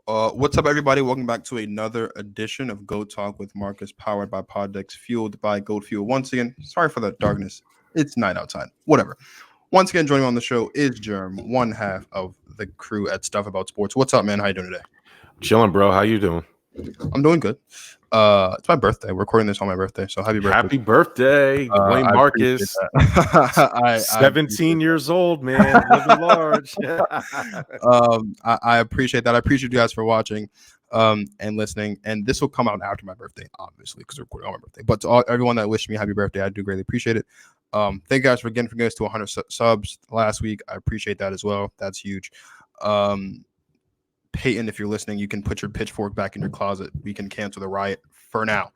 What's up, everybody? Welcome back to another edition of Go Talk with Marcus, powered by Poddex, fueled by Gold Fuel. Once again, sorry for the darkness. It's night outside. Whatever. Once again, joining me on the show is Jerm, one half of the crew at Stuff About Sports. What's up, man? How you doing today? Chilling, bro. How you doing? I'm doing good. It's my birthday. We're recording this on my birthday, so happy birthday! Happy birthday, Dwayne Marcus. 17 years old, man. Living large. I appreciate that. I appreciate you guys for watching and listening. And this will come out after my birthday, obviously, because we're recording on my birthday. But to everyone that wished me happy birthday, I do greatly appreciate it. Thank you guys for getting us to 100 subs last week. I appreciate that as well. That's huge. Peyton, if you're listening, you can put your pitchfork back in your closet. We can cancel the riot for now.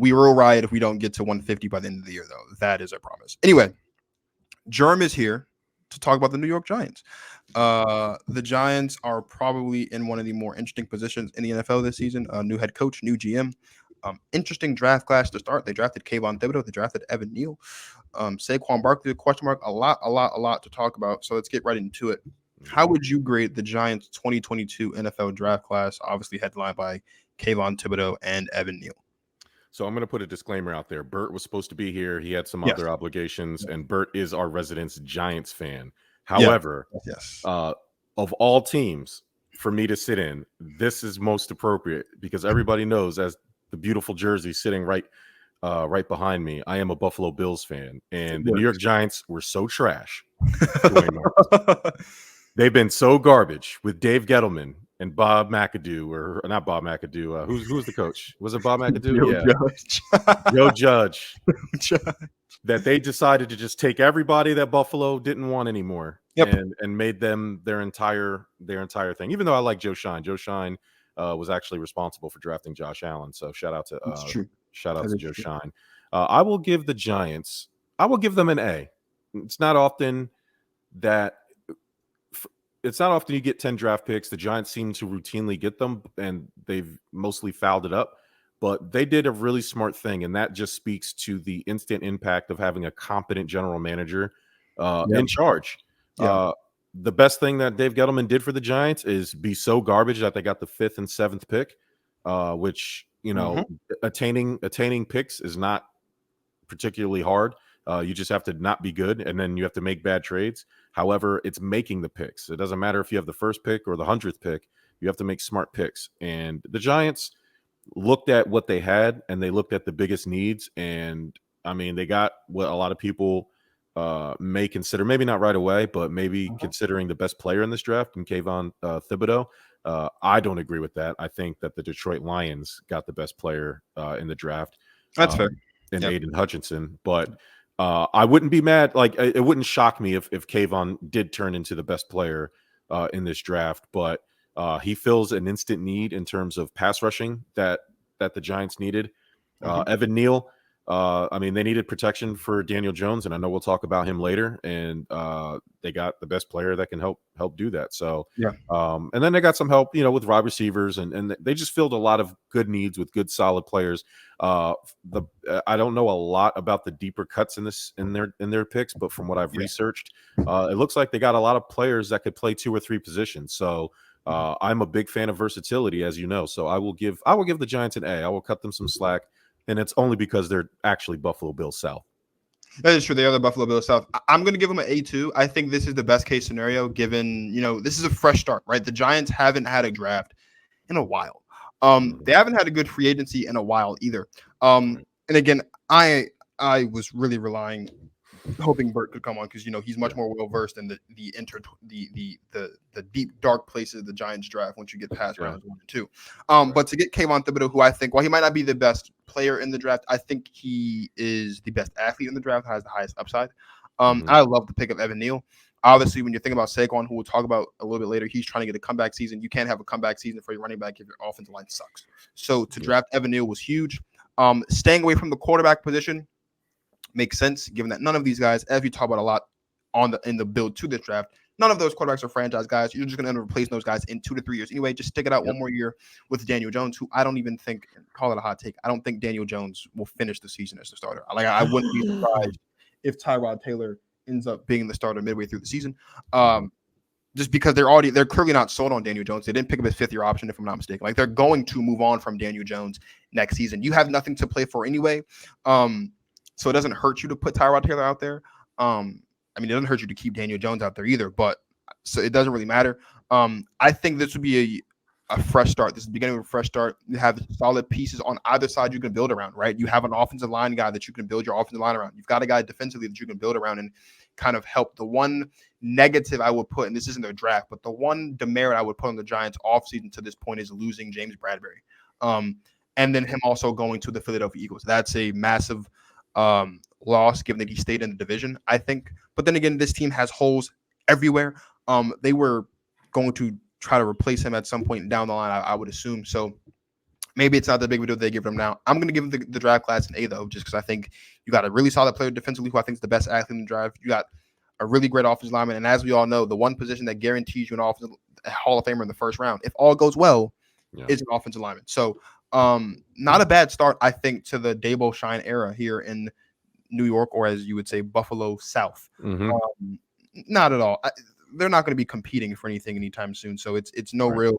We will riot if we don't get to 150 by the end of the year, though. That is a promise. Anyway, Jerm is here to talk about the New York Giants. The Giants are probably in one of the more interesting positions in the NFL this season. New head coach, new GM. Interesting draft class to start. They drafted Kayvon Thibodeaux. They drafted Evan Neal. Saquon Barkley, question mark. A lot to talk about. So let's get right into it. How would you grade the Giants' 2022 NFL draft class, obviously headlined by Kayvon Thibodeaux and Evan Neal? So I'm going to put a disclaimer out there. Bert was supposed to be here. He had some other obligations, and Bert is our resident Giants fan. However, of all teams for me to sit in, this is most appropriate because everybody knows, as the beautiful jersey sitting right behind me, I am a Buffalo Bills fan, and the New York Giants were so trash. They've been so garbage with Dave Gettleman and Bob McAdoo, or not Bob McAdoo. Who's the coach? Was it Bob McAdoo? Joe Judge. That they decided to just take everybody that Buffalo didn't want anymore and made them their entire thing. Even though I like Joe Shine. Joe Shine was actually responsible for drafting Josh Allen. So shout out to Joe Shine. I will give the Giants. I will give them an A. It's not often you get 10 draft picks. The Giants seem to routinely get them, and they've mostly fouled it up. But they did a really smart thing, and that just speaks to the instant impact of having a competent general manager in charge. The best thing that Dave Gettleman did for the Giants is be so garbage that they got the 5th and 7th pick, which, attaining picks is not particularly hard. You just have to not be good, and then you have to make bad trades. However, it's making the picks. It doesn't matter if you have the 1st pick or the 100th pick. You have to make smart picks. And the Giants looked at what they had, and they looked at the biggest needs. And, I mean, they got what a lot of people may consider, maybe not right away, but maybe considering the best player in this draft in Kayvon Thibodeaux. I don't agree with that. I think that the Detroit Lions got the best player in the draft. That's fair. And Aiden Hutchinson. But I wouldn't be mad. Like, it wouldn't shock me if Kayvon did turn into the best player in this draft. But he fills an instant need in terms of pass rushing that the Giants needed. Evan Neal, I mean, they needed protection for Daniel Jones, and I know we'll talk about him later. And they got the best player that can help do that. So, and then they got some help, with wide receivers, and they just filled a lot of good needs with good, solid players. I don't know a lot about the deeper cuts in their picks, but from what I've researched, it looks like they got a lot of players that could play 2 or 3 positions. So I'm a big fan of versatility, as you know. So I will give the Giants an A. I will cut them some slack, and it's only because they're actually Buffalo Bills South. That is true. They are the Buffalo Bills South. I'm going to give them an A2. I think this is the best case scenario given, this is a fresh start, right? The Giants haven't had a draft in a while. They haven't had a good free agency in a while either. And again, I was really hoping Bert could come on because he's much more well versed in the deep dark places of the Giants draft once you get past rounds 1 and 2. But to get Kayvon Thibodeaux, who I think, while he might not be the best player in the draft, I think he is the best athlete in the draft, has the highest upside. I love the pick of Evan Neal. Obviously, when you think about Saquon, who we'll talk about a little bit later, he's trying to get a comeback season. You can't have a comeback season for your running back if your offensive line sucks. So to draft Evan Neal was huge. Staying away from the quarterback position makes sense, given that none of these guys, as we talk about a lot in the build to this draft, none of those quarterbacks are franchise guys. You're just going to end up replacing those guys in 2 to 3 years. Anyway, just stick it out one more year with Daniel Jones, who I don't even think, call it a hot take, I don't think Daniel Jones will finish the season as the starter. I wouldn't be surprised if Tyrod Taylor ends up being the starter midway through the season. just because they're clearly not sold on Daniel Jones. They didn't pick up his 5th-year option, if I'm not mistaken. Like, they're going to move on from Daniel Jones next season. You have nothing to play for anyway. So it doesn't hurt you to put Tyrod Taylor out there. I mean, it doesn't hurt you to keep Daniel Jones out there either, but so it doesn't really matter. I think this would be a fresh start. This is the beginning of a fresh start. You have solid pieces on either side you can build around, right? You have an offensive line guy that you can build your offensive line around. You've got a guy defensively that you can build around and kind of help. The one negative I would put, and this isn't their draft, but the one demerit I would put on the Giants offseason to this point is losing James Bradbury. And then him also going to the Philadelphia Eagles. That's a massive loss given that he stayed in the division, I think. But then again, this team has holes everywhere. They were going to try to replace him at some point down the line, I would assume. So maybe it's not that big of a deal they give him now. I'm going to give him the draft class an A, though, just because I think you got a really solid player defensively who I think is the best athlete in the draft. You got a really great offensive lineman. And as we all know, the one position that guarantees you an Hall of Famer in the first round, if all goes well, is an offensive lineman. So not a bad start, I think, to the Daboll Schoen era here in New York, or as you would say, Buffalo South. Not at all. They're not going to be competing for anything anytime soon. So it's no real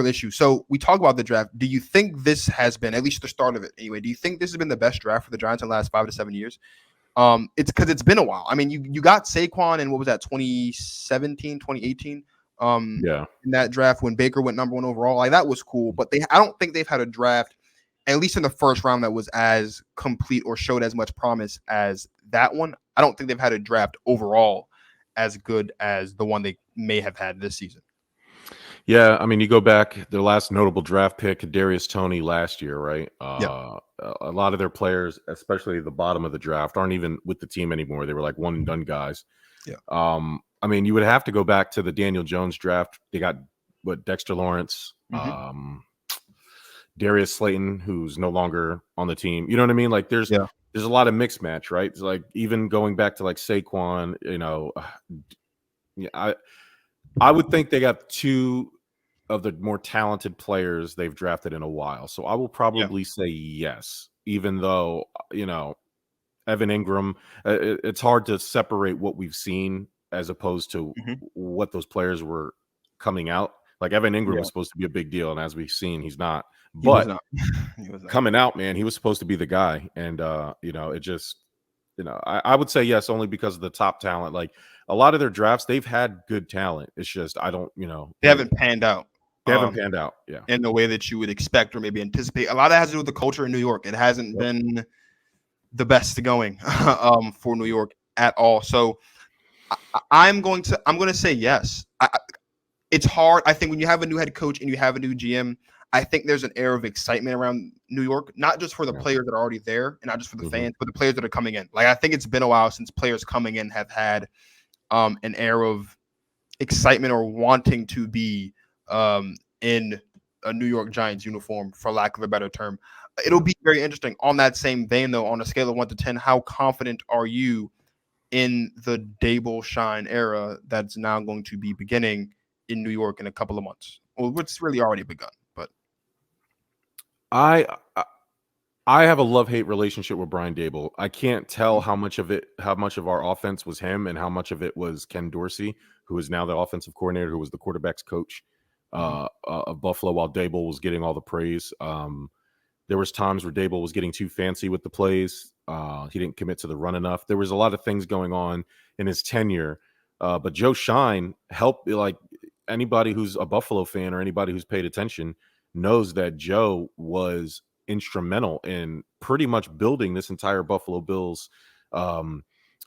issue. So we talk about the draft. Do you think this has been, at least the start of it anyway, do you think this has been the best draft for the Giants in the last 5 to 7 years? It's because it's been a while. I mean, you got Saquon in, what was that, 2017, 2018? In that draft when Baker went number 1 overall. Like, that was cool. But I don't think they've had a draft, at least in the first round, that was as complete or showed as much promise as that one. I don't think they've had a draft overall as good as the one they may have had this season. Yeah, I mean, you go back, their last notable draft pick, Kadarius Toney last year, right? A lot of their players, especially the bottom of the draft, aren't even with the team anymore. They were like one and done guys. I mean, you would have to go back to the Daniel Jones draft. They got Dexter Lawrence, Darius Slayton, who's no longer on the team. You know what I mean? Like, there's a lot of mixed match, right? It's like, even going back to like Saquon, I would think they got 2 of the more talented players they've drafted in a while. So I will probably say yes, even though, Evan Ingram, it's hard to separate what we've seen as opposed to what those players were coming out. Like, Evan Ingram was supposed to be a big deal, and as we've seen, he's not. But he was not. Coming out, man, he was supposed to be the guy. And, it just, I would say yes, only because of the top talent. Like, a lot of their drafts, they've had good talent. It's just, I don't, they haven't panned out. They haven't panned out, in the way that you would expect or maybe anticipate. A lot of that has to do with the culture in New York. It hasn't been the best going for New York at all. So I'm going to say yes. It's hard. I think when you have a new head coach and you have a new GM, I think there's an air of excitement around New York, not just for the players that are already there and not just for the fans, but the players that are coming in. Like, I think it's been a while since players coming in have had an air of excitement or wanting to be in a New York Giants uniform, for lack of a better term. It'll be very interesting. On that same vein, though, on a scale of 1 to 10, how confident are you in the Daboll Schoen era that's now going to be beginning in New York in a couple of months? Well, it's really already begun, but I have a love-hate relationship with Brian Daboll. I can't tell how much of our offense was him and how much of it was Ken Dorsey, who is now the offensive coordinator, who was the quarterback's coach of Buffalo, while Daboll was getting all the praise. There was times where Daboll was getting too fancy with the plays. He didn't commit to the run enough. There was a lot of things going on in his tenure. But Joe Schein helped. Like, anybody who's a Buffalo fan or anybody who's paid attention knows that Joe was instrumental in pretty much building this entire Buffalo Bills. I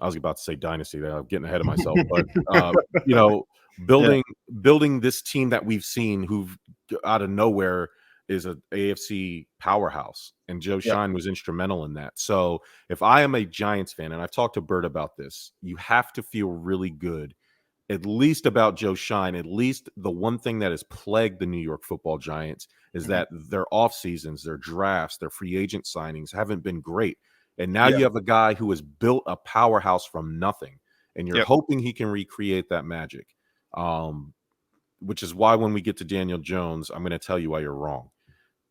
was about to say dynasty. I'm getting ahead of myself, but building this team that we've seen, who've out of nowhere is an AFC powerhouse, and Joe Schein was instrumental in that. So if I am a Giants fan, and I've talked to Bert about this, you have to feel really good, at least about Joe Schein. At least the one thing that has plagued the New York Football Giants is that their off seasons, their drafts, their free agent signings haven't been great. And now you have a guy who has built a powerhouse from nothing, and you're hoping he can recreate that magic. Which is why when we get to Daniel Jones, I'm going to tell you why you're wrong.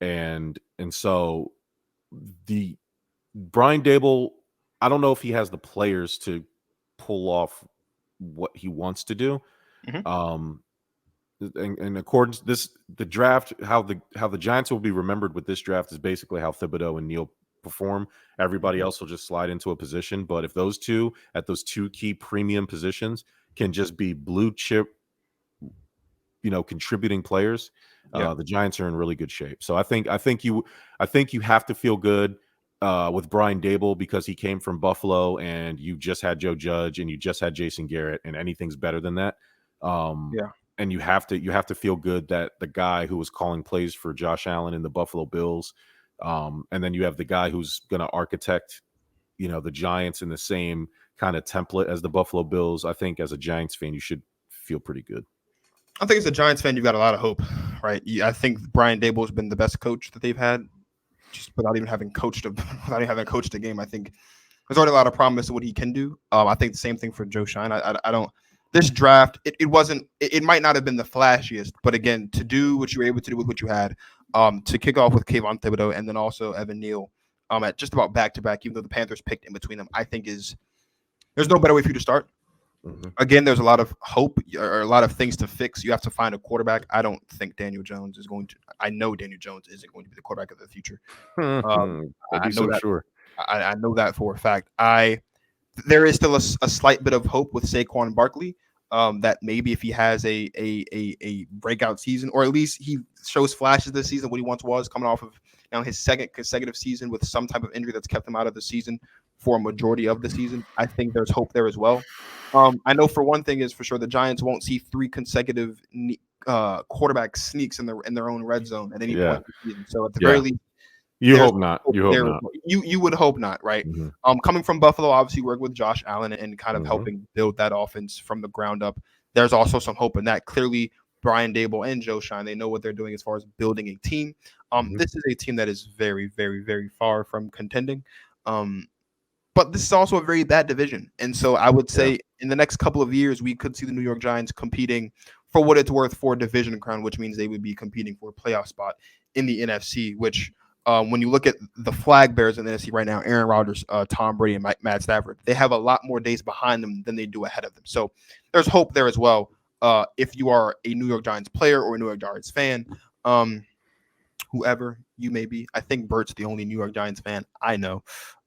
And so the Brian Daboll, I don't know if he has the players to pull off what he wants to do. Mhm. In accordance the draft, how the Giants will be remembered with this draft is basically how Thibodeaux and Neal perform. Everybody else will just slide into a position, but if those two at those two key premium positions can just be blue chip, contributing players, Yeah. the Giants are in really good shape. So I think you have to feel good with Brian Daboll because he came from Buffalo and you just had Joe Judge and you just had Jason Garrett and anything's better than that. Um, Yeah. and you have to feel good that the guy who was calling plays for Josh Allen in the Buffalo Bills, and then you have the guy who's going to architect, the Giants in the same kind of template as the Buffalo Bills. I think as a Giants fan, you should feel pretty good. I think as a Giants fan, you've got a lot of hope, right? I think Brian Dable has been the best coach that they've had, just without even having coached without even having coached a game. I think there's already a lot of promise of what he can do. I think the same thing for Joe Shine. I don't. This draft, it wasn't. It might not have been the flashiest, but again, to do what you were able to do with what you had, to kick off with Kayvon Thibodeaux and then also Evan Neal, at just about back to back, even though the Panthers picked in between them, I think there's no better way for you to start. Mhm. Again, there's a lot of hope or a lot of things to fix. You have to find a quarterback. I don't think Daniel Jones is going to. I know Daniel Jones isn't going to be the quarterback of the future. I'd I be know so that. sure. I know that for a fact. There is still a slight bit of hope with Saquon Barkley. That maybe if he has a breakout season, or at least he shows flashes this season, what he once was, coming off of now his second consecutive season with some type of injury that's kept him out of the season for a majority of the season. I think there's hope there as well. I know for one thing is for sure the Giants won't see three consecutive quarterback sneaks in their own red zone at any Yeah, point in the season. So at the very yeah. least, You there's hope not. hope You hope there. not. You would hope not, right? Mhm, Coming from Buffalo, obviously work with Josh Allen and kind of mhm, helping build that offense from the ground up. There's also some hope in that. Clearly, Brian Daboll and Joe Shine, they know what they're doing as far as building a team. mhm. This is a team that is very, very, very far from contending. Um, but this is also a very bad division. And so I would Yeah, say in the next couple of years, we could see the New York Giants competing for what it's worth for a division crown, which means they would be competing for a playoff spot in the NFC, which when you look at the flag bearers in the NFC right now, Aaron Rodgers, Tom Brady, and Matt Stafford, they have a lot more days behind them than they do ahead of them. So there's hope there as well. If you are a New York Giants player or a New York Giants fan, whoever you may be. I think Bert's the only New York Giants fan I know.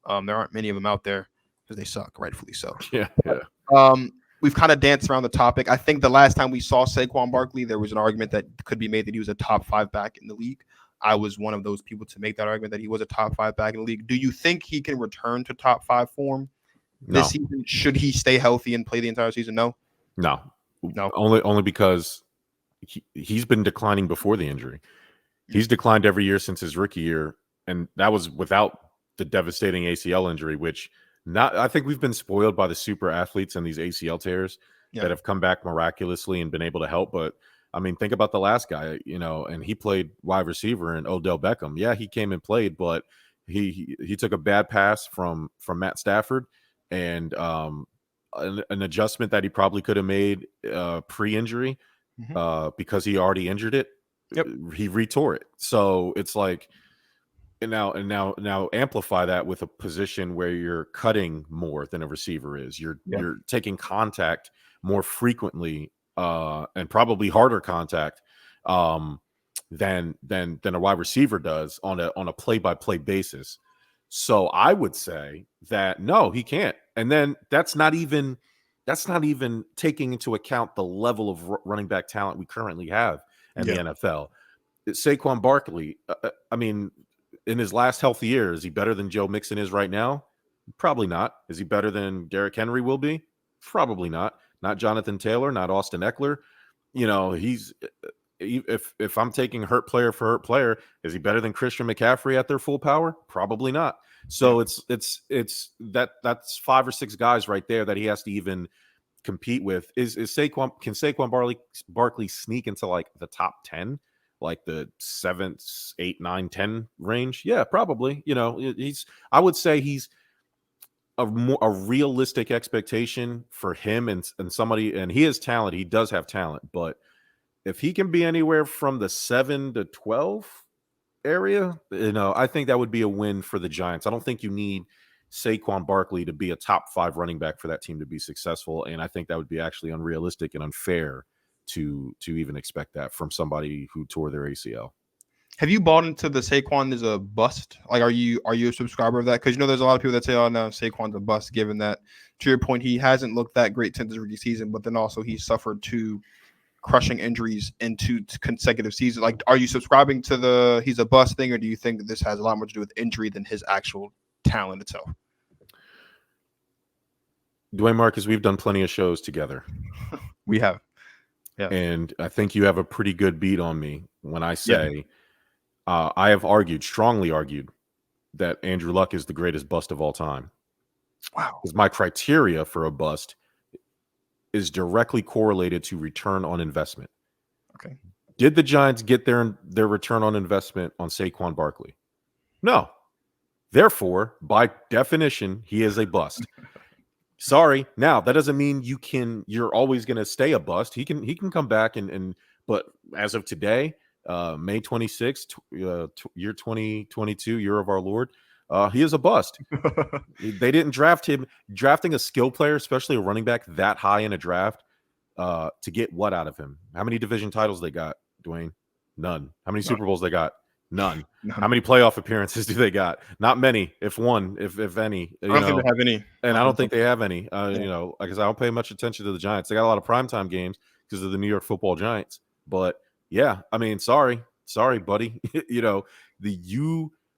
There aren't many of them out there because they suck, rightfully so. yeah, yeah. We've kind of danced around the topic. I think the last time we saw Saquon Barkley, there was an argument that could be made that he was a top 5 back in the league. I was one of those people to make that argument that he was a top 5 back in the league. Do you think he can return to top 5 form this No, season? Should he stay healthy and play the entire season? No. no. No. Only because he's been declining before the injury. He's declined every year since his rookie year, and that was without the devastating ACL injury, which I think we've been spoiled by the super athletes and these ACL tears Yeah. that have come back miraculously and been able to help. But I mean, think about the last guy, and he played wide receiver in Odell Beckham. Yeah, he came and played, but he took a bad pass from Matt Stafford and an adjustment that he probably could have made pre-injury Mhm. because he already injured it. Yep. He retore it. So it's like, and now amplify that with a position where you're cutting more than a receiver is. You're Yeah. you're taking contact more frequently and probably harder contact um than a wide receiver does on a play-by-play basis. So I would say that no, he can't. And then that's not even taking into account the level of running back talent we currently have in the Yeah. NFL. Saquon Barkley, I mean, in his last healthy year, is he better than Joe Mixon is right now? Probably not. Is he better than Derrick Henry will be? Probably not. Not Jonathan Taylor, not Austin Eckler. He's if I'm taking hurt player for hurt player, is he better than Christian McCaffrey at their full power? Probably not. Yeah. So that's 5 or 6 guys right there that he has to even compete with. Is Saquon can Saquon Barkley sneak into like the top 10, like the 7, 8, 9, 10 range? Yeah, probably. I would say he's a realistic expectation for him and somebody, and he has talent. He does have talent, but if he can be anywhere from the 7 to 12 area, I think that would be a win for the Giants. I don't think you need Saquon Barkley to be a top 5 running back for that team to be successful. And I think that would be actually unrealistic and unfair to even expect that from somebody who tore their ACL. Have you bought into the Saquon is a bust? Like, are you a subscriber of that? Because there's a lot of people that say, "Oh no, Saquon's a bust." Given that, to your point, he hasn't looked that great since his rookie season, but then also he suffered 2 crushing injuries in 2 consecutive seasons. Like, are you subscribing to the he's a bust thing, or do you think that this has a lot more to do with injury than his actual talent itself? Dwayne Marcus, we've done plenty of shows together. We have, yeah, and I think you have a pretty good beat on me when I say. Yeah. I have strongly argued, that Andrew Luck is the greatest bust of all time. Wow. Because my criteria for a bust is directly correlated to return on investment. Okay. Did the Giants get their return on investment on Saquon Barkley? No. Therefore, by definition, he is a bust. Sorry. Now, that doesn't mean you're always going to stay a bust. He can come back but as of today, May 26th, year 2022, year of our Lord, he is a bust. They didn't draft him. Drafting a skill player, especially a running back that high in a draft, to get what out of him? How many division titles they got, Dwayne? None. How many Super Bowls they got? None. How many playoff appearances do they got? Not many, if one, if any. I don't think they have any. And I don't think they have any. Because I don't pay much attention to the Giants. They got a lot of primetime games because of the New York Football Giants. But yeah, I mean, sorry, buddy. When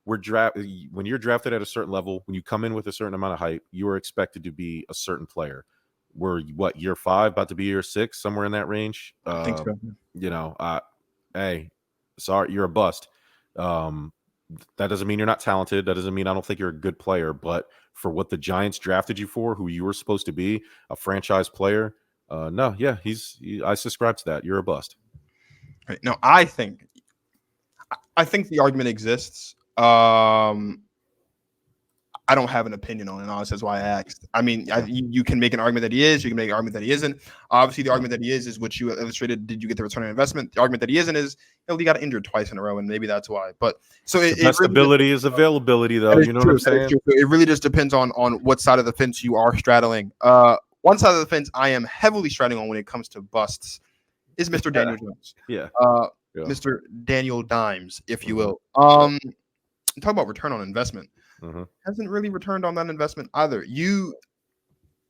you're drafted at a certain level, when you come in with a certain amount of hype, you are expected to be a certain player. We're year 5, about to be year 6, somewhere in that range. I think so. Hey, sorry, you're a bust. That doesn't mean you're not talented. That doesn't mean I don't think you're a good player. But for what the Giants drafted you for, who you were supposed to be, a franchise player, no, yeah, I subscribe to that. You're a bust. Right. No, I think the argument exists. I don't have an opinion on it, honestly. That's why I asked. I mean, you can make an argument that he is. You can make an argument that he isn't. Obviously, the argument that he is what you illustrated. Did you get the return on investment? The argument that he isn't is, he got injured twice in a row, and maybe that's why. But so the best ability is availability, though. You know what I'm saying? It really just depends on what side of the fence you are straddling. One side of the fence I am heavily straddling on when it comes to busts is Mr. Daniel Jones. Yeah. Mr. Daniel Dimes, if you will. Talk about return on investment. Hasn't really returned on that investment either.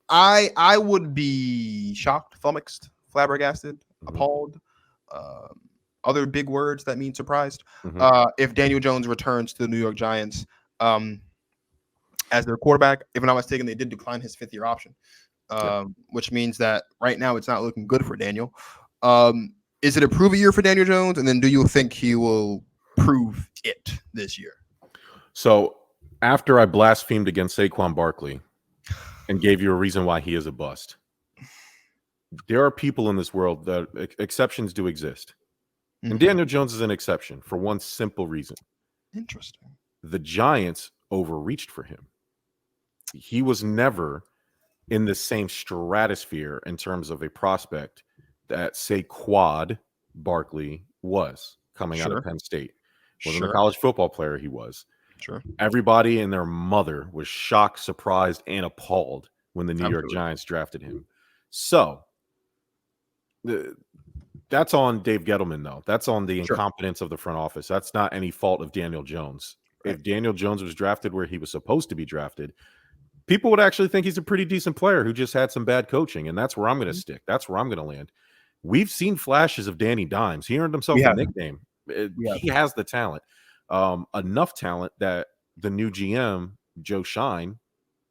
I would be shocked, flummoxed, flabbergasted, appalled, other big words that mean surprised, if Daniel Jones returns to the New York Giants as their quarterback. If I'm not mistaken, they did decline his 5th-year option, which means that right now it's not looking good for Daniel. Is it a prove it year for Daniel Jones? And then do you think he will prove it this year? So after I blasphemed against Saquon Barkley and gave you a reason why he is a bust, there are people in this world that exceptions do exist. And Daniel Jones is an exception for one simple reason. Interesting. The Giants overreached for him. He was never in the same stratosphere in terms of a prospect that Saquon Barkley was coming out of Penn State. Wasn't a college football player, he was. Sure. Everybody and their mother was shocked, surprised, and appalled when the New York Giants drafted him. So that's on Dave Gettleman, though. That's on the incompetence of the front office. That's not any fault of Daniel Jones. Right. If Daniel Jones was drafted where he was supposed to be drafted, people would actually think he's a pretty decent player who just had some bad coaching, and that's where I'm going to stick. That's where I'm going to land. We've seen flashes of Danny Dimes. He earned himself a nickname. He has the talent. Enough talent that the new GM, Joe Shine,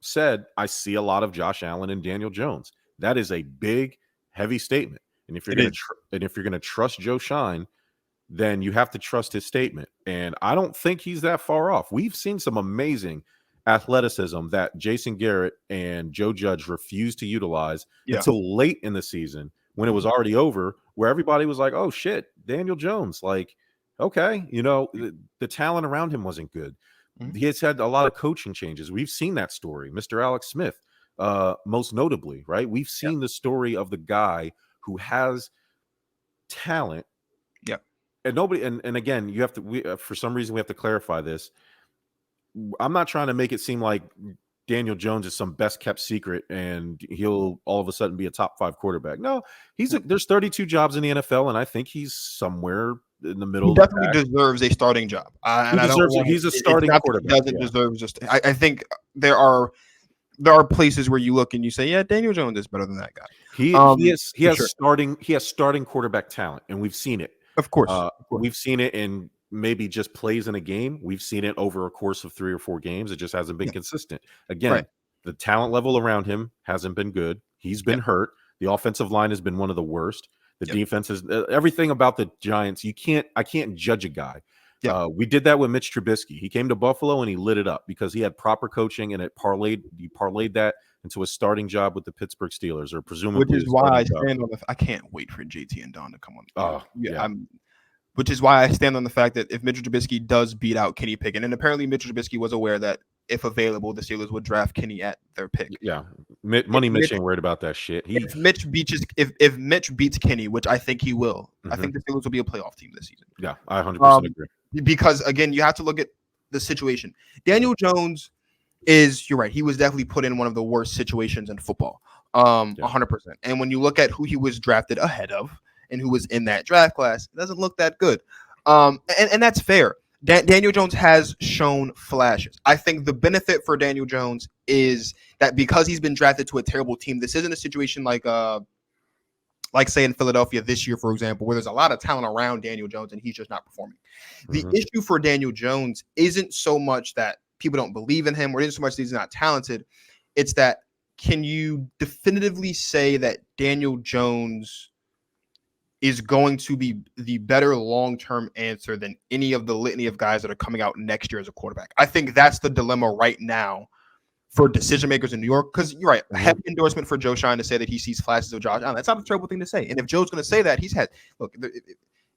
said, I see a lot of Josh Allen and Daniel Jones. That is a big, heavy statement. And if you're going to trust Joe Shine, then you have to trust his statement. And I don't think he's that far off. We've seen some amazing athleticism that Jason Garrett and Joe Judge refused to utilize until late in the season when it was already over, where everybody was like, oh shit, Daniel Jones, like, okay, the talent around him wasn't good. He has had a lot of coaching changes. We've seen that story. Mr. Alex Smith, most notably, right? We've seen the story of the guy who has talent. Yeah. And nobody, and again, for some reason we have to clarify this. I'm not trying to make it seem like Daniel Jones is some best kept secret and he'll all of a sudden be a top 5 quarterback. No, there's 32 jobs in the NFL, and I think he's somewhere in the middle He of the definitely pack. deserves a starting job. And I don't Deserves it. want He's a it's starting not that quarterback. he doesn't deserve just I think there are places where you look and you say, yeah, Daniel Jones is better than that guy. He has starting quarterback talent, and we've seen it. Of course. We've seen it in maybe just plays in a game. We've seen it over a course of 3 or 4 games. It just hasn't been consistent. Again, the talent level around him hasn't been good. He's been hurt. The offensive line has been one of the worst. The defense is everything about the Giants. I can't judge a guy. We did that with Mitch Trubisky. He came to Buffalo and he lit it up because he had proper coaching, and he parlayed that into a starting job with the Pittsburgh Steelers, or presumably. Which is why I stand on I can't wait for JT and Don to come on. Which is why I stand on the fact that if Mitchell Trubisky does beat out Kenny Pickett, and apparently Mitchell Trubisky was aware that if available, the Steelers would draft Kenny at their pick. Yeah, Mitch ain't worried about that shit. If Mitch beats Kenny, which I think he will, I think the Steelers will be a playoff team this season. Yeah, I 100% agree. Because again, you have to look at the situation. Daniel Jones you're right. He was definitely put in one of the worst situations in football. 100%. And when you look at who he was drafted ahead of and who was in that draft class, it doesn't look that good. And that's fair. Daniel Jones has shown flashes. I think the benefit for Daniel Jones is that because he's been drafted to a terrible team, this isn't a situation like say in Philadelphia this year, for example, where there's a lot of talent around Daniel Jones and he's just not performing. The issue for Daniel Jones isn't so much that people don't believe in him, or it isn't so much that he's not talented. It's that, can you definitively say that Daniel Jones is going to be the better long-term answer than any of the litany of guys that are coming out next year as a quarterback? I think that's the dilemma right now for decision makers in New York, because you're right. A heavy endorsement for Joe Shine to say that he sees flashes of Josh Allen. That's not a terrible thing to say. And if Joe's going to say that,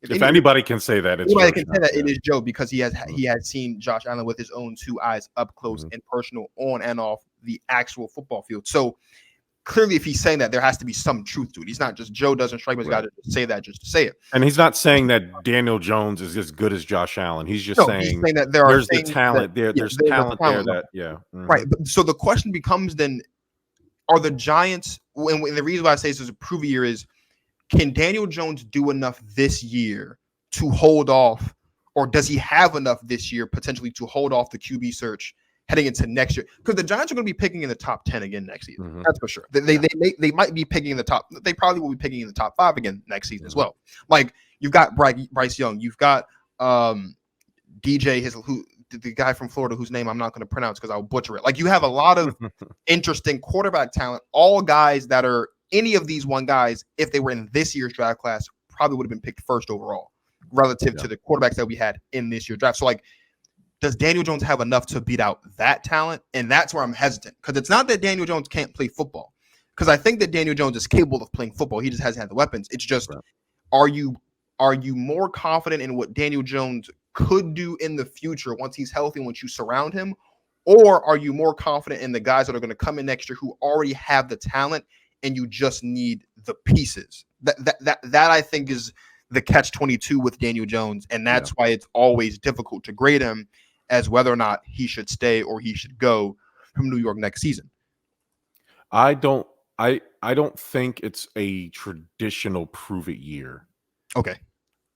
if anybody can say that, it is Joe, because he has seen Josh Allen with his own 2 eyes up close and personal, on and off the actual football field. So clearly, if he's saying that, there has to be some truth to it. He's not just, Joe doesn't strike me as a guy to say that just to say it. And he's not saying that Daniel Jones is as good as Josh Allen. He's just saying that there's the talent there. There's talent there right. But so the question becomes then, are the Giants, and the reason why I say this is a prove year is, can Daniel Jones do enough this year to hold off, or does he have enough this year potentially to hold off the QB search heading into next year? Because the Giants are going to be picking in the top 10 again next season. That's for sure. They might be picking in the top. They probably will be picking in the top 5 again next season as well. Like, you've got Bryce Young, you've got DJ the guy from Florida whose name I'm not going to pronounce because I'll butcher it. Like, you have a lot of interesting quarterback talent. All guys that are, any of these one guys, if they were in this year's draft class, probably would have been picked first overall relative to the quarterbacks that we had in this year's draft. So, like, does Daniel Jones have enough to beat out that talent? And that's where I'm hesitant, because it's not that Daniel Jones can't play football, because I think that Daniel Jones is capable of playing football. He just hasn't had the weapons. It's just, are you more confident in what Daniel Jones could do in the future once he's healthy, once you surround him? Or are you more confident in the guys that are going to come in next year who already have the talent and you just need the pieces? That I think is the catch-22 with Daniel Jones, and that's why it's always difficult to grade him as whether or not he should stay or he should go from New York next season. I don't think it's a traditional prove it year. Okay.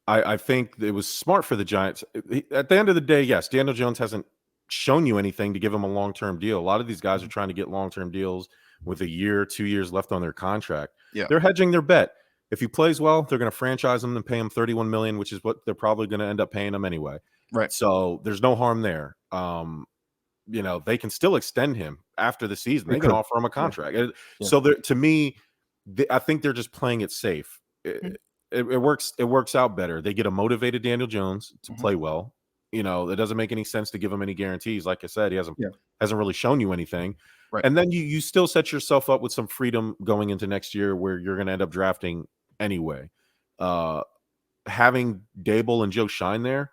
I think it was smart for the Giants. At the end of the day, yes, Daniel Jones hasn't shown you anything to give him a long-term deal. A lot of these guys are trying to get long-term deals with a year, 2 years left on their contract. Yeah. They're hedging their bet. If he plays well, they're going to franchise him and pay him $31 million, which is what they're probably going to end up paying him anyway. Right. So there's no harm there. They can still extend him after the season. They can offer him a contract. Yeah. So to me, I think they're just playing it safe. It works out better. They get a motivated Daniel Jones to play well. It doesn't make any sense to give him any guarantees. Like I said, he hasn't really shown you anything. Right. And then you still set yourself up with some freedom going into next year, where you're going to end up drafting anyway. Having Daboll and Joe Shine there,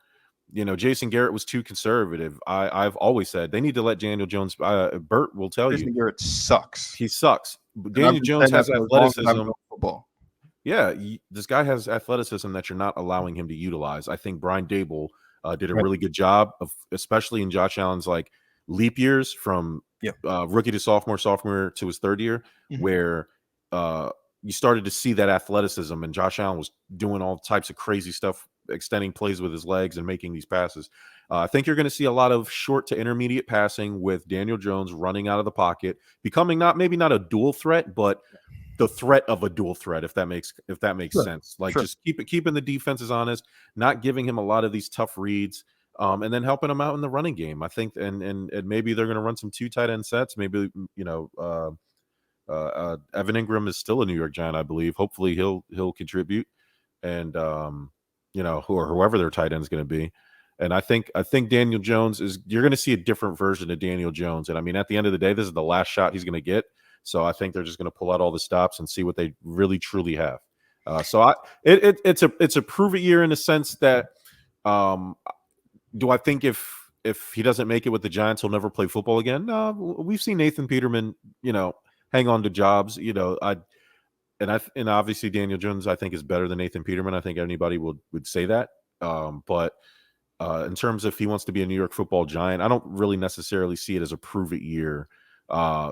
Jason Garrett was too conservative. I've always said they need to let Daniel Jones. Bert will tell Jason Garrett sucks. He sucks. Daniel Jones has athleticism. Yeah, this guy has athleticism that you're not allowing him to utilize. I think Brian Daboll did a really good job of, especially in Josh Allen's leap years from rookie to sophomore to his third year, where you started to see that athleticism, and Josh Allen was doing all types of crazy stuff, extending plays with his legs and making these passes. I think you're going to see a lot of short to intermediate passing with Daniel Jones running out of the pocket, becoming maybe not a dual threat, but the threat of a dual threat, if that makes sense. Like just keeping the defenses honest, not giving him a lot of these tough reads, and then helping him out in the running game. I think, and maybe they're going to run some 2 tight end sets. Maybe Evan Ingram is still a New York Giant, I believe. Hopefully he'll contribute, and whoever their tight end is going to be. And I think Daniel Jones you're going to see a different version of Daniel Jones. And I mean, at the end of the day, this is the last shot he's going to get. So I think they're just going to pull out all the stops and see what they really truly have. It's a prove it year in the sense that, do I think if he doesn't make it with the Giants, he'll never play football again? No, we've seen Nathan Peterman, hang on to jobs, and obviously Daniel Jones, I think, is better than Nathan Peterman. I think anybody would say that. But in terms of if he wants to be a New York football Giant, I don't really necessarily see it as a prove it year,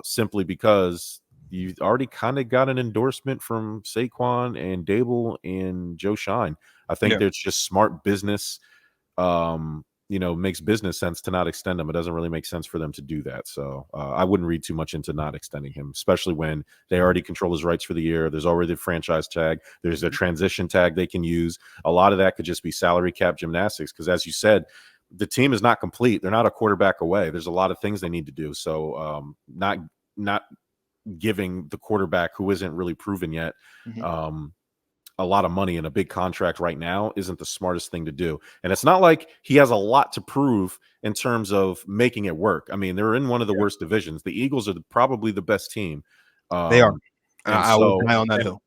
simply because you've already kind of got an endorsement from Saquon and Daboll and Joe Shine. I think that's just smart business. Makes business sense to not extend him. It doesn't really make sense for them to do that. So I wouldn't read too much into not extending him, especially when they already control his rights for the year. There's already the franchise tag. There's a transition tag they can use. A lot of that could just be salary cap gymnastics because, as you said, the team is not complete. They're not a quarterback away. There's a lot of things they need to do. So not giving the quarterback who isn't really proven yet a lot of money in a big contract right now isn't the smartest thing to do. And it's not like he has a lot to prove in terms of making it work. I mean, they're in one of the worst divisions. The Eagles are probably the best team. They are. I will die on that hill.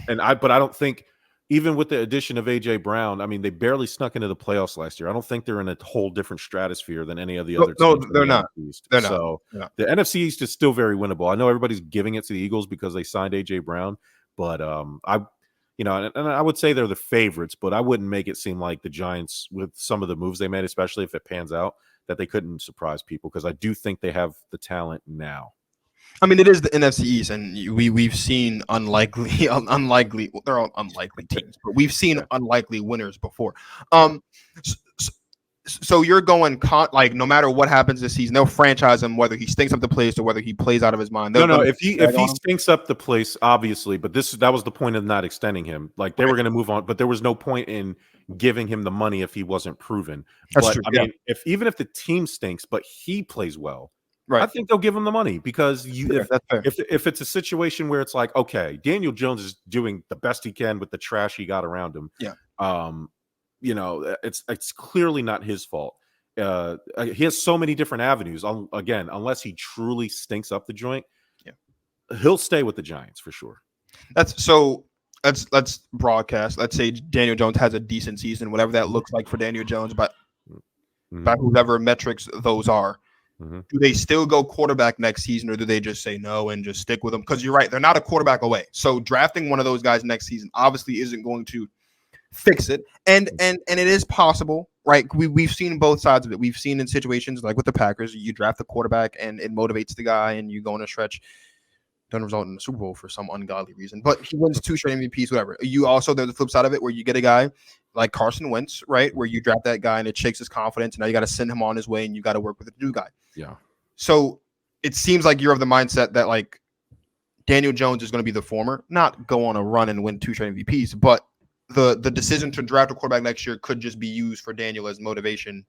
But I don't think, even with the addition of A.J. Brown, I mean, they barely snuck into the playoffs last year. I don't think they're in a whole different stratosphere than any of the other teams. No, they're not. They're not. The NFC East is still very winnable. I know everybody's giving it to the Eagles because they signed A.J. Brown, but and I would say they're the favorites, but I wouldn't make it seem like the Giants, with some of the moves they made, especially if it pans out, that they couldn't surprise people, because I do think they have the talent now. I mean, it is the NFC East, and we've seen unlikely. They're all unlikely teams, but we've seen unlikely winners before. So you're going no matter what happens this season, they'll franchise him whether he stinks up the place or whether he plays out of his mind. No. If he stinks up the place, obviously, but that was the point of not extending him. Like, they were going to move on, but there was no point in giving him the money if he wasn't proven. That's true. I mean, even if the team stinks, but he plays well, right, I think they'll give him the money, because if it's a situation where it's like, okay, Daniel Jones is doing the best he can with the trash he got around him. It's clearly not his fault. He has so many different avenues. Again, unless he truly stinks up the joint, he'll stay with the Giants for sure. Let's broadcast. Let's say Daniel Jones has a decent season, whatever that looks like for Daniel Jones, but by whoever metrics those are. Do they still go quarterback next season, or do they just say no and just stick with him? Because you're right, they're not a quarterback away. So drafting one of those guys next season obviously isn't going to fix it, and it is possible, right? We've seen both sides of it. We've seen in situations like with the Packers, you draft the quarterback and it motivates the guy, and you go on a stretch, doesn't result in the Super Bowl for some ungodly reason, but he wins 2 straight MVPs, whatever. You also, there's the flip side of it where you get a guy like Carson Wentz, right, where you draft that guy and it shakes his confidence, and now you got to send him on his way and you got to work with a new guy. Yeah. So it seems like you're of the mindset that, like, Daniel Jones is going to be the former, not go on a run and win 2 straight MVPs, but the decision to draft a quarterback next year could just be used for Daniel as motivation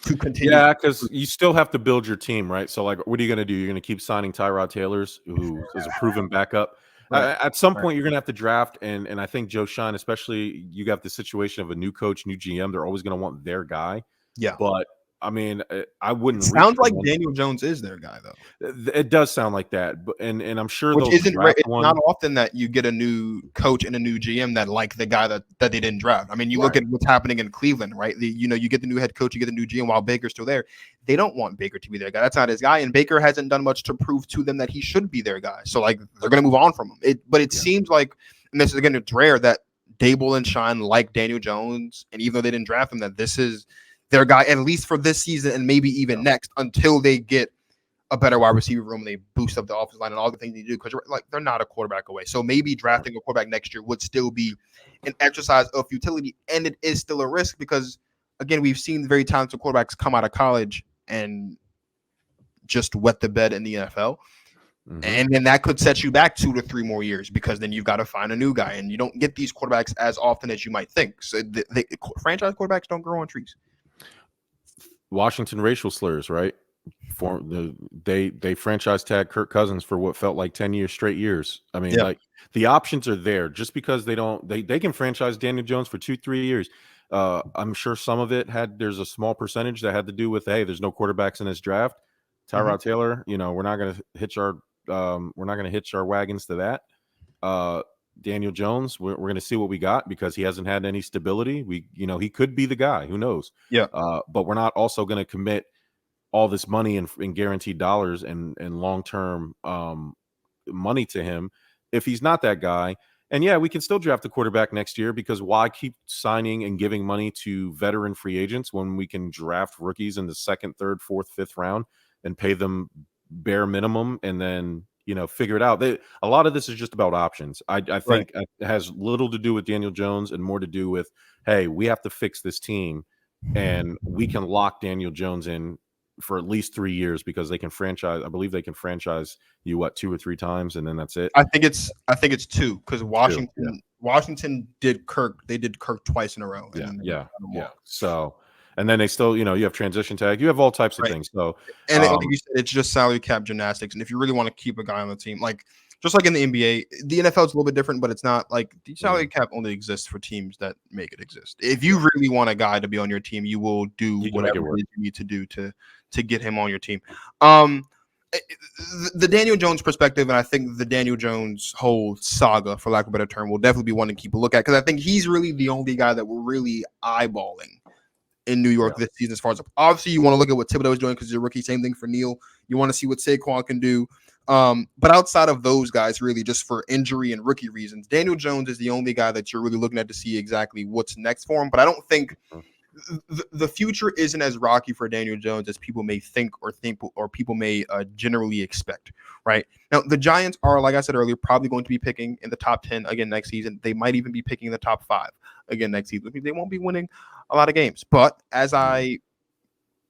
to continue. Yeah, because you still have to build your team, right? So, like, what are you going to do? You're going to keep signing Tyrod Taylors, who is a proven backup. Right. At some point, you're going to have to draft, and I think Joe Shine, especially, you got the situation of a new coach, new GM. They're always going to want their guy. Yeah. But, I mean, I wouldn't. It sounds like Daniel Jones is their guy, though. It does sound like that, but and I'm sure which isn't it's not often that you get a new coach and a new GM that like the guy that they didn't draft. I mean, you look at what's happening in Cleveland, right? You get the new head coach, you get the new GM while Baker's still there. They don't want Baker to be their guy. That's not his guy, and Baker hasn't done much to prove to them that he should be their guy. So, like, they're going to move on from him. But it seems like, and this is again, it's rare that Daboll and Schoen like Daniel Jones, and even though they didn't draft him, that this is their guy at least for this season and maybe even next until they get a better wide receiver room and they boost up the offensive line and all the things they do because like they're not a quarterback away. So maybe drafting a quarterback next year would still be an exercise of futility, and it is still a risk because again, we've seen very talented quarterbacks come out of college and just wet the bed in the NFL. And then that could set you back 2 to 3 more years because then you've got to find a new guy, and you don't get these quarterbacks as often as you might think. So the franchise quarterbacks don't grow on trees. Washington racial slurs, right? They franchise tag Kirk Cousins for what felt like 10 straight years. I mean, like the options are there. Just because they can franchise Daniel Jones for 2-3 years. I'm sure some of it there's a small percentage that had to do with, hey, there's no quarterbacks in this draft. Tyrod Taylor, we're not going to hitch our wagons to that. Daniel Jones, we're going to see what we got because he hasn't had any stability. He could be the guy. Who knows? Yeah. But we're not also going to commit all this money in guaranteed dollars and long-term money to him if he's not that guy. And yeah, we can still draft a quarterback next year because why keep signing and giving money to veteran free agents when we can draft rookies in the 2nd, 3rd, 4th, 5th round and pay them bare minimum and then figure it out. A lot of this is just about options. I think it has little to do with Daniel Jones and more to do with, hey, we have to fix this team and we can lock Daniel Jones in for at least 3 years because they can franchise. I believe they can franchise you 2 or 3 times and then that's it. I think it's 2 because Washington did Kirk. They did Kirk twice in a row. Yeah. So. And then they still, you have transition tag. You have all types of things. So, and like you said, it's just salary cap gymnastics. And if you really want to keep a guy on the team, like just like in the NBA, the NFL is a little bit different, but it's not like the salary cap only exists for teams that make it exist. If you really want a guy to be on your team, you will do whatever you need to do to get him on your team. The Daniel Jones perspective, and I think the Daniel Jones whole saga, for lack of a better term, will definitely be one to keep a look at because I think he's really the only guy that we're really eyeballing in New York this season. As far as obviously you want to look at what Thibodeaux is doing because he's a rookie. Same thing for Neal. You want to see what Saquon can do. But outside of those guys, really just for injury and rookie reasons, Daniel Jones is the only guy that you're really looking at to see exactly what's next for him. But I don't think the future isn't as rocky for Daniel Jones as people may think or people may generally expect. Right now, the Giants are, like I said earlier, probably going to be picking in the top 10 again next season. They might even be picking in the top 5 again next season. They won't be winning a lot of games, but as I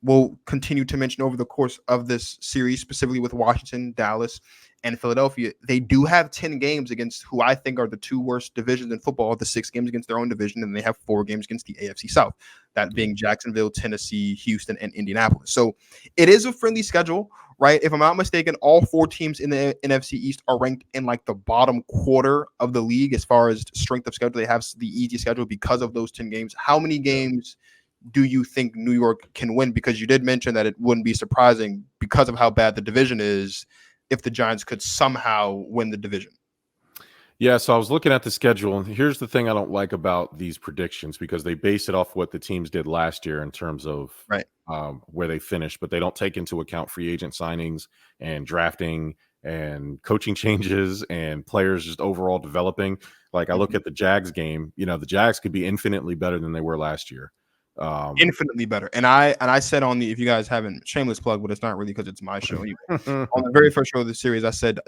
will continue to mention over the course of this series, specifically with Washington, Dallas, and Philadelphia, they do have 10 games against who I think are the 2 worst divisions in football, the 6 games against their own division, and they have 4 games against the AFC South, that being Jacksonville, Tennessee, Houston, and Indianapolis. So it is a friendly schedule, right? If I'm not mistaken, all 4 teams in the NFC East are ranked in like the bottom quarter of the league as far as strength of schedule. They have the easy schedule because of those 10 games. How many games do you think New York can win? Because you did mention that it wouldn't be surprising because of how bad the division is if the Giants could somehow win the division. Yeah, so I was looking at the schedule, and here's the thing I don't like about these predictions because they base it off what the teams did last year in terms of where they finished, but they don't take into account free agent signings and drafting and coaching changes and players just overall developing. Like I look at the Jags game, the Jags could be infinitely better than they were last year. Infinitely better. And I said on if you guys haven't, shameless plug, but it's not really because it's my show anyway. On the very first show of the series, I said,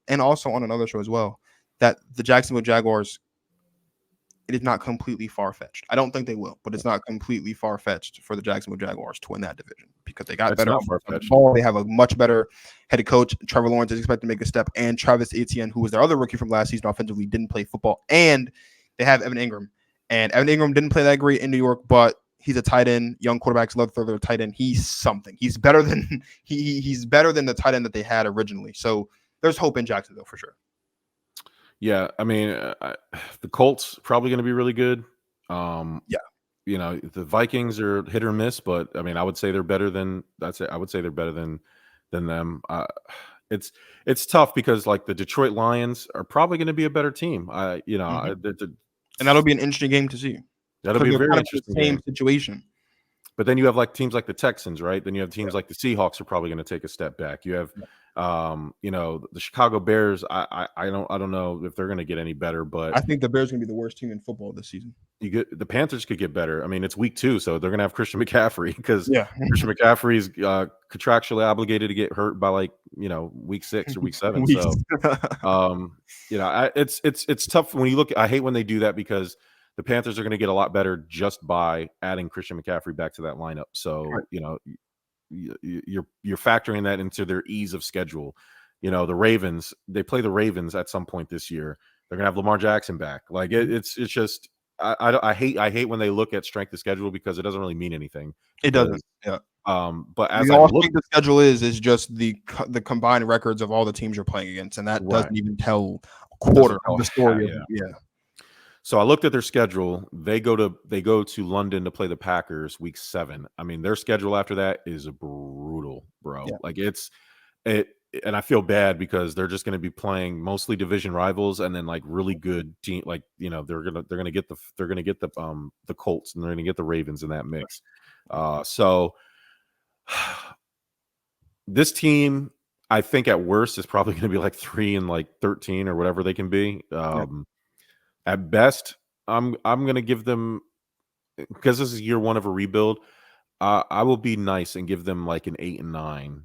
and also on another show as well, that the Jacksonville Jaguars, it is not completely far-fetched. I don't think they will, but it's not completely far-fetched for the Jacksonville Jaguars to win that division because they got better ball. They have a much better head coach. Trevor Lawrence is expected to make a step, and Travis Etienne, who was their other rookie from last season offensively, didn't play football, and they have Evan Ingram. And Evan Ingram didn't play that great in New York, but he's a tight end. Young quarterbacks love to throw their tight end. He's something. He's better than he's better than the tight end that they had originally. So there's hope in Jacksonville for sure. Yeah, I mean, the Colts probably going to be really good. The Vikings are hit or miss, but I mean, I would say they're better than that's it. I would say they're better than them. It's tough because like the Detroit Lions are probably going to be a better team. And that'll be an interesting game to see. That'll be a very interesting same situation. But then you have like teams like the Texans, right? Then you have teams like the Seahawks are probably going to take a step back. You have The Chicago Bears, I don't know if they're going to get any better, but I think the Bears are going to be the worst team in football this season. the Panthers could get better. I mean, it's week 2, so they're going to have Christian McCaffrey because Yeah. Christian McCaffrey is contractually obligated to get hurt by week 6 or week 7. So, it's tough when you look. I hate when they do that because the Panthers are going to get a lot better just by adding Christian McCaffrey back to that lineup. So, right. You're factoring that into their ease of schedule. The Ravens, they play the Ravens at some point this year. They're gonna have Lamar Jackson back. Like it's just I hate when they look at strength of schedule because it doesn't really mean anything. It doesn't. Yeah. But as I think the schedule is just the combined records of all the teams you're playing against, and that doesn't even tell a quarter of the story. So I looked at their schedule. They go to London to play the Packers week 7. I mean, their schedule after that is brutal, bro. Yeah. Like and I feel bad because they're just going to be playing mostly division rivals and then like really good team. Like they're gonna get the Colts and they're gonna get the Ravens in that mix. So this team, I think at worst is probably going to be like 3-13 or whatever they can be. At best, I'm going to give them, because this is year 1 of a rebuild. I will be nice and give them like an 8-9.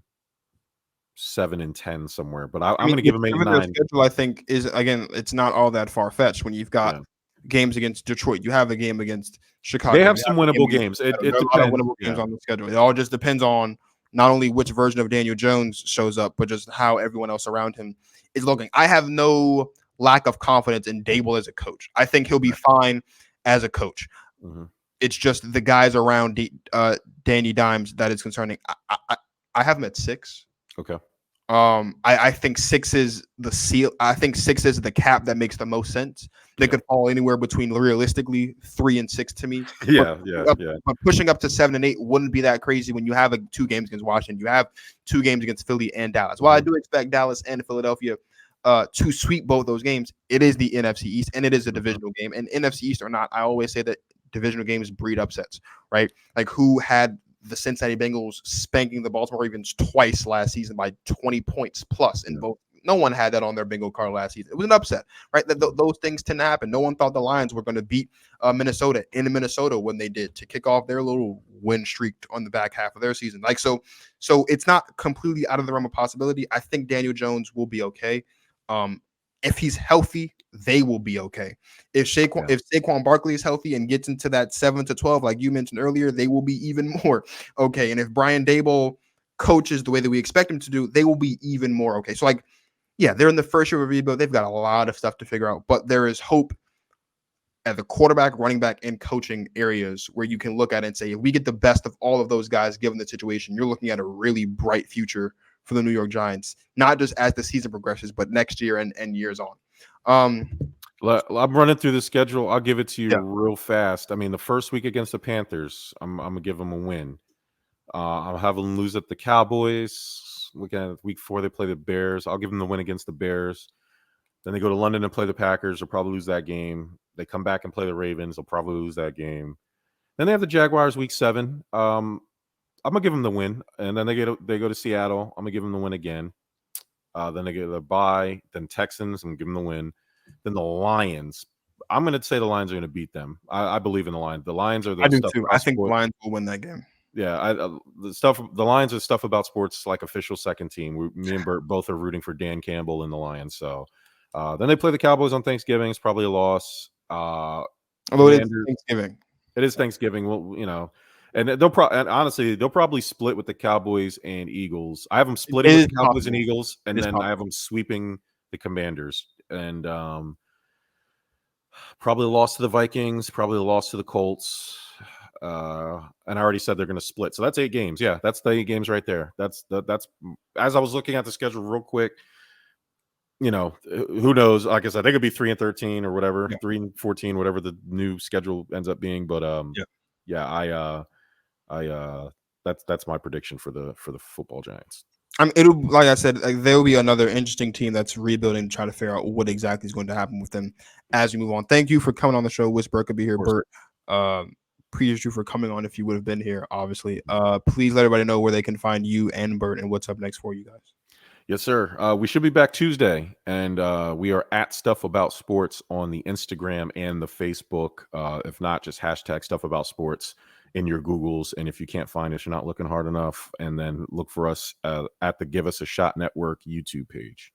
7-10 somewhere, but I'm going to give them 8-9. Schedule, I think, is again, it's not all that far fetched when you've got games against Detroit. You have a game against Chicago. They have some winnable games. It depends. A lot of winnable games on the schedule. It all just depends on not only which version of Daniel Jones shows up, but just how everyone else around him is looking. I have no lack of confidence in Daboll as a coach. I think he'll be fine as a coach. Mm-hmm. It's just the guys around Danny Dimes that is concerning. I have him at 6. Okay. I think 6 is the seal. I think 6 is the cap that makes the most sense. They could fall anywhere between realistically 3 and 6 to me. But pushing up to 7 and 8 wouldn't be that crazy when you have 2 games against Washington. You have 2 games against Philly and Dallas. While I do expect Dallas and Philadelphia to sweep both those games, it is the NFC East and it is a divisional game. And NFC East or not, I always say that divisional games breed upsets, right? Like who had the Cincinnati Bengals spanking the Baltimore Ravens twice last season by 20 points plus in both. No one had that on their bingo card last season. It was an upset, right? Those things tend to happen. No one thought the Lions were going to beat Minnesota in Minnesota when they did to kick off their little win streak on the back half of their season. Like so it's not completely out of the realm of possibility. I think Daniel Jones will be okay. If he's healthy, they will be okay. If Saquon Barkley is healthy and gets into that 7 to 12, like you mentioned earlier, they will be even more okay. And if Brian Daboll coaches the way that we expect him to do, they will be even more okay. So they're in the first year of rebuild. They've got a lot of stuff to figure out, but there is hope at the quarterback, running back, and coaching areas where you can look at it and say, if we get the best of all of those guys, given the situation, you're looking at a really bright future for the New York Giants, not just as the season progresses, but next year and years on. I'm running through the schedule. I'll give it to you real fast. I mean, the first week against the Panthers, I'm going to give them a win. I'll have them lose at the Cowboys. Looking at week 4, they play the Bears. I'll give them the win against the Bears. Then they go to London and play the Packers. They'll probably lose that game. They come back and play the Ravens. They'll probably lose that game. Then they have the Jaguars week 7. I'm gonna give them the win, and then they go to Seattle. I'm gonna give them the win again. Then they get the bye. Then Texans. I'm gonna give them the win. Then the Lions. I'm gonna say the Lions are gonna beat them. I believe in the Lions. The Lions are the. I do too. I think the Lions will win that game. Yeah, the Lions are stuff about sports like official second team. Me and Bert both are rooting for Dan Campbell and the Lions. So then they play the Cowboys on Thanksgiving. It's probably a loss. Although it is Thanksgiving. It is Thanksgiving. Well, and honestly, they'll probably split with the Cowboys and Eagles. I have them splitting with the Cowboys and Eagles, and then I have them sweeping the Commanders. And probably a loss to the Vikings, probably a loss to the Colts. And I already said they're going to split. So that's 8 games. Yeah, that's the 8 games right there. That's as I was looking at the schedule real quick, who knows? Like I said, they could be 3-13 or whatever, 3-14, whatever the new schedule ends up being. But that's my prediction for the football Giants. It'll, like I said, there'll be another interesting team that's rebuilding to try to figure out what exactly is going to happen with them as we move on. Thank you for coming on the show. Whisper could be here, Bert. Appreciate you for coming on if you would have been here, obviously. Please let everybody know where they can find you and Bert and what's up next for you guys. Yes, sir. We should be back Tuesday, and we are at Stuff About Sports on the Instagram and the Facebook. If not, just hashtag Stuff About Sports in your Googles. And if you can't find us, you're not looking hard enough. And then look for us at the Give Us a Shot Network YouTube page.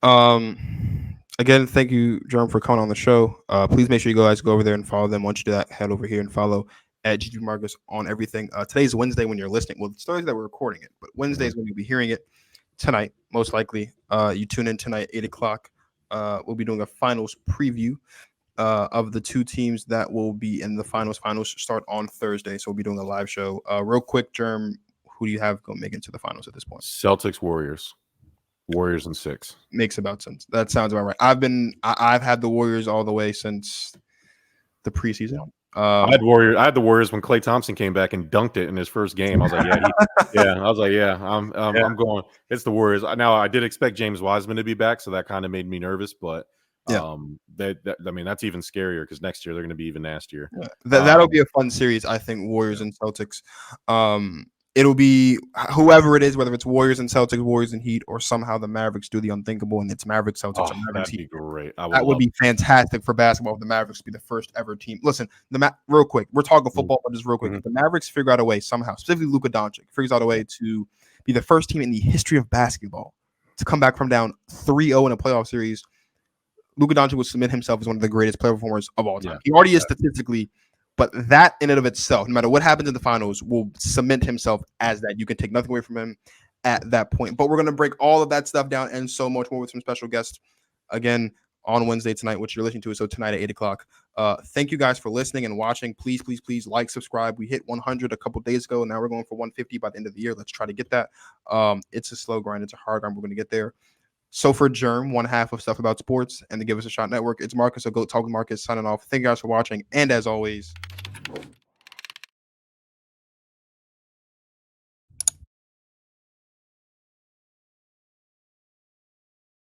Again, thank you, Jerm, for coming on the show. Please make sure you guys go over there and follow them. Once you do that, head over here and follow at GG Marcus on everything. Today's Wednesday when you're listening. Well, it's Thursday that we're recording it, but Wednesdays when you'll be hearing it tonight, most likely. You tune in tonight, 8 o'clock. We'll be doing a finals preview of the two teams that will be in the finals. Finals start on Thursday, so we'll be doing a live show. Real quick, Jerm, who do you have going make into the finals at this point? Celtics, Warriors in 6. Makes about sense. That sounds about right. I've had the Warriors all the way since the preseason. I had the Warriors when Klay Thompson came back and dunked it in his first game. I was like, I'm going. It's the Warriors. Now I did expect James Wiseman to be back, so that kind of made me nervous. But that's even scarier because next year they're going to be even nastier. Yeah. That'll be a fun series, I think. Warriors and Celtics. It'll be whoever it is, whether it's Warriors and Celtics, Warriors and Heat, or somehow the Mavericks do the unthinkable and it's Mavericks, Celtics, or Mavericks, Heat. Heat. Great. That would be fantastic for basketball if the Mavericks be the first ever team. Listen, real quick, we're talking football, but just real quick. If the Mavericks figure out a way somehow, specifically Luka Doncic, figures out a way to be the first team in the history of basketball to come back from down 3-0 in a playoff series, Luka Doncic will submit himself as one of the greatest player performers of all time. Yeah, he already is statistically. But that in and of itself, no matter what happens in the finals, will cement himself as that. You can take nothing away from him at that point. But we're going to break all of that stuff down and so much more with some special guests again on Wednesday tonight, which you're listening to. So tonight at 8 o'clock. Thank you guys for listening and watching. Please, please, please like, subscribe. We hit 100 a couple days ago. Now we're going for 150 by the end of the year. Let's try to get that. It's a slow grind. It's a hard grind. We're going to get there. So for Jerm, one half of Stuff About Sports and the Give Us a Shot Network, it's Marcus, so go talk with Marcus signing off. Thank you guys for watching. And as always,